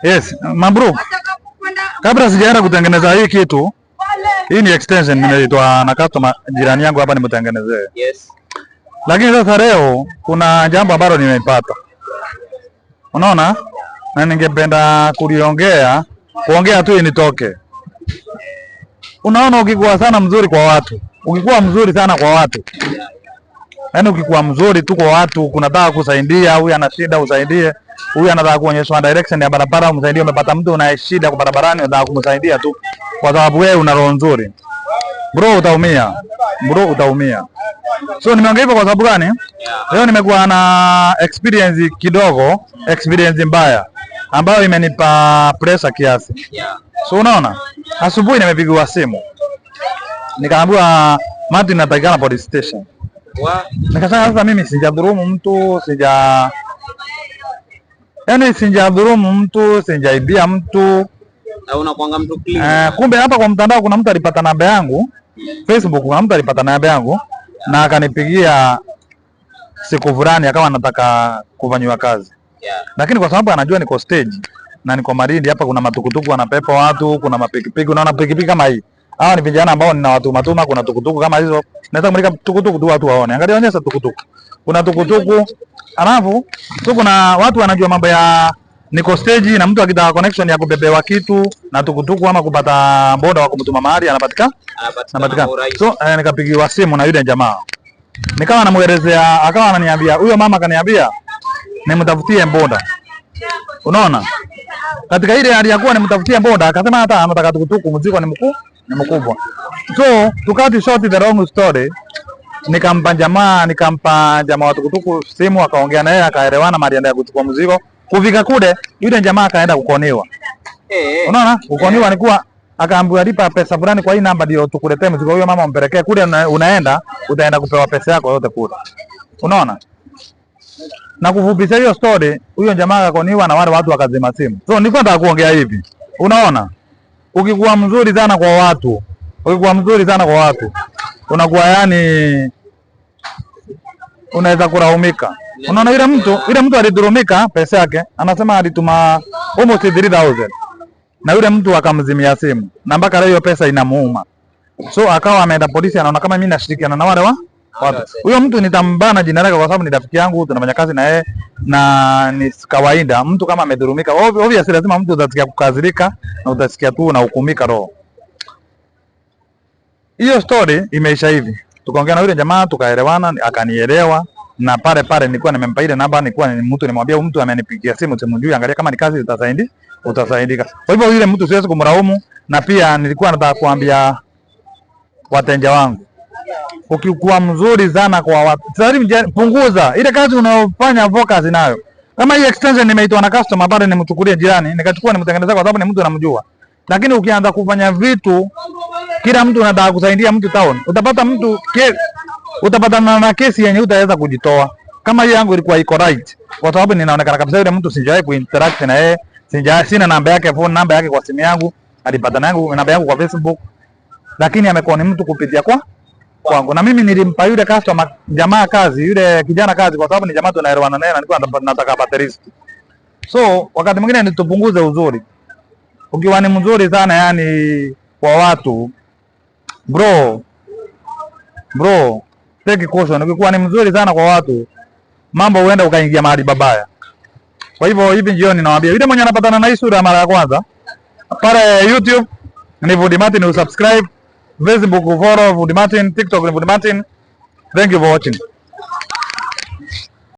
Yes, Mabruk. Kabla sijaenda kutengeneza hii kitu, hii ni extension nimeitwa na customer jirani yangu hapa nimtengenezee. Yes. Lakini sasa leo kuna jambo ambalo nimeipata. Unaona? Na ningependa kuongea tu initoke. Unaona, ukikuwa sana mzuri kwa watu, ukikuwa mzuri sana kwa watu, yaani ukikuwa mzuri tu kwa watu, kunataka kusaidia, huyu ana shida usaidie, huyu anataka kuonyeshwa direction ya barabara umsaidie, umepata mtu una shida kwa barabarani unataka kumsaidia tu kwa sababu wewe una roho nzuri, bro utaumia. So nimeongea hivyo kwa sababu gani? Leo nimekuwa na experience mbaya ambayo imenipa pressure kiasi. So unaona, asubuhi nimepigiwa simu nikaambiwa Martin natakikana police station. Nikasema sasa mimi sijadhulumu mtu, sijadhulumu mtu, sijaibia mtu. Na unakuanga mtu clean. Kumbe hapa kwa mtandao kuna mtu alipata namba yangu, Facebook kuna mtu alipata namba yangu na akanipigia siku fulani akawa anataka kufanywa kazi. Lakini kwa sababu anajua niko stage na niko Malindi hapa kuna matukutuku wanapepa watu, kuna mapikipiki, unaona pikipiki kama hii. Hawa ni vijana ambao ninawatuma, kuna tukutuku kama hizo. Naweza kumulika tukutuku tu watu waone. Angalia onyesha tukutuku. Kuna tukutuku, alafu kuna watu wanajua mambo ya niko stage na mtu akitaka connection ya kubebewa kitu na tukutuku ama kupata boda wa kumtuma mahali anapatikana. So nikapigiwa simu na yule jamaa. Nikawa namuelezea, akawa ananiambia, huyo mama akaniambia nimtafutie boda. Unaona? Katika ile hali ya kuwa nimtafutie boda akasema hata anataka tukutuku, mzigo ni mkubwa. So tukati short the long story, nikampa jamaa wa tukutuku simu, akaongea naye akaelewana mahali anaenda kuchukua mzigo. Kufika kule yule jamaa akaenda kukoniwa. Unaona? Kukoniwa ni kuwa akaambiwa lipa pesa fulani kwa hii namba ndio tukuletee mzigo huyo mama umpelekee kule, utaenda kupewa pesa yako yote kule. Unaona? Na kufupisha hiyo story, huyo jamaa akakoniwa na wale watu wakazima simu. So nilikuwa nataka kuongea hivi. Unaona? Ukikuwa mzuri sana kwa watu, unakuwa yani unaweza kulaumika. Unaona, yule mtu alidhulumika pesa yake, anasema alituma almost 3000. Na yule mtu akamzimia simu. Na mpaka leo hiyo pesa inamuuma. So akawa ameenda polisi, anaona kama mimi nashirikiana na wale watu. Huyo mtu nitambana jina lake kwa sababu ni rafiki yangu, tunafanya kazi na yeye na ni kawaida mtu kama amedhulumika. Obviously lazima mtu utasikia kukazirika na utasikia tu na hukumika roho. Hiyo story imeisha hivi. Tukaongea na yule jamaa tukaelewana, akanielewa na pale nilikuwa nimempa ile namba, nilikuwa ni mtu nimwambia mtu amenipigia simu simjui, angalia kama ni kazi utasaidika. Kwa hivyo yule mtu siwezi kumlaumu, na pia nilikuwa nataka kuambia wateja wangu, ukikuwa mzuri sana kwa watu, punguza ile kazi unayofanya, focus nayo. Kama hii extension nimeitwa na customer, bado nimchukulie jirani, nikachukua nimtengenezea kwa sababu ni mtu anamjua. Lakini ukianza kufanya vitu kila mtu anataka kusaidia mtu town, utapata na kesi yenye utaweza kujitoa. Kama hii yangu ilikuwa iko right, kwa sababu ninaonekana kabisa yule mtu sijawahi kuinteract na yeye, sina namba yake, phone namba yake kwa simu yangu, alipata namba yangu kwa Facebook, lakini amekuwa ni mtu kupitia kwangu. Na mimi nilimpa yule customer jamaa kazi, yule kijana kazi, kwa sababu ni jamaa tunaelewana naye na nilikuwa nataka apate riziki. So wakati mwingine nitupunguze uzuri. Ukiwa ni mzuri sana yani kwa watu, bro, take caution. Ukikuwa ni mzuri sana kwa watu, mambo huenda ukaingia mahali babaya. Kwa hivyo hivi jioni nawaambia yule mwenye anapatana na hii sura mara ya kwanza, pale YouTube ni Vudi Martin, usubscribe, Facebook follow Vudi Martin, TikTok ni Vudi Martin. Thank you for watching.